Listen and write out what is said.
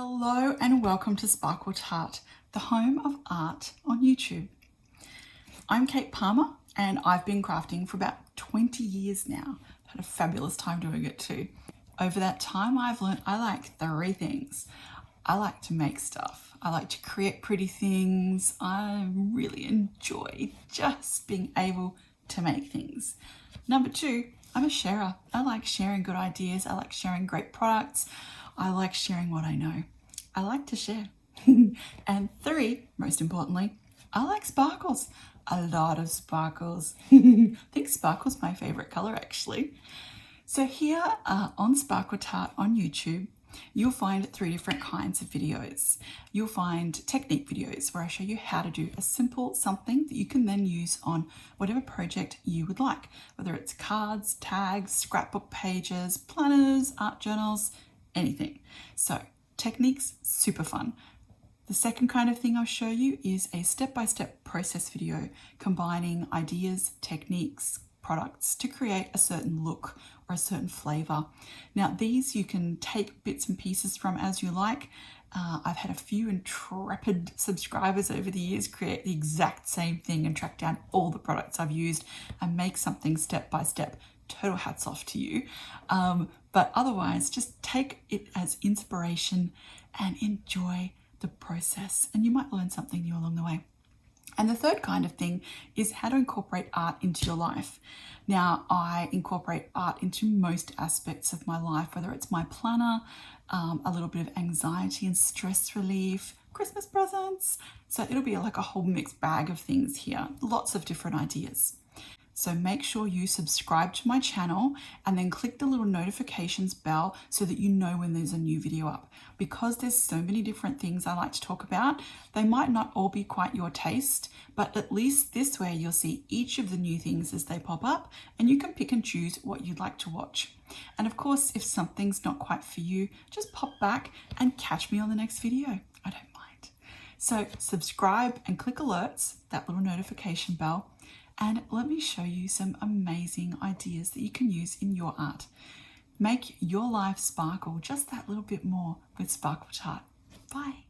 Hello and welcome to Sparkle Tart, the home of art on YouTube. I'm Kate Palmer and I've been crafting for about 20 years now. I've had a fabulous time doing it too. Over that time I've learned I like three things. I like to make stuff. I like to create pretty things. I really enjoy just being able to make things. Number two, I'm a sharer. I like sharing good ideas. I like sharing great products. I like sharing what I know. I like to share. And three, most importantly, I like sparkles. A lot of sparkles. I think sparkle's my favorite color actually. So here on Sparkle Tart on YouTube, you'll find three different kinds of videos. You'll find technique videos where I show you how to do a simple something that you can then use on whatever project you would like, whether it's cards, tags, scrapbook pages, planners, art journals, anything. So techniques, super fun. The second kind of thing I'll show you is a step-by-step process video combining ideas, techniques, products to create a certain look or a certain flavor. Now these you can take bits and pieces from as you like. I've had a few intrepid subscribers over the years create the exact same thing and track down all the products I've used and make something step by step. Total hats off to you. But otherwise, just take it as inspiration and enjoy the process, and you might learn something new along the way. And the third kind of thing is how to incorporate art into your life. Now, I incorporate art into most aspects of my life, whether it's my planner, a little bit of anxiety and stress relief, Christmas presents. So it'll be like a whole mixed bag of things here, lots of different ideas. So make sure you subscribe to my channel and then click the little notifications bell so that you know when there's a new video up. Because there's so many different things I like to talk about, they might not all be quite your taste, but at least this way you'll see each of the new things as they pop up and you can pick and choose what you'd like to watch. And of course, if something's not quite for you, just pop back and catch me on the next video. I don't mind. So subscribe and click alerts, that little notification bell. And let me show you some amazing ideas that you can use in your art. Make your life sparkle just that little bit more with Sparkle Tart. Bye.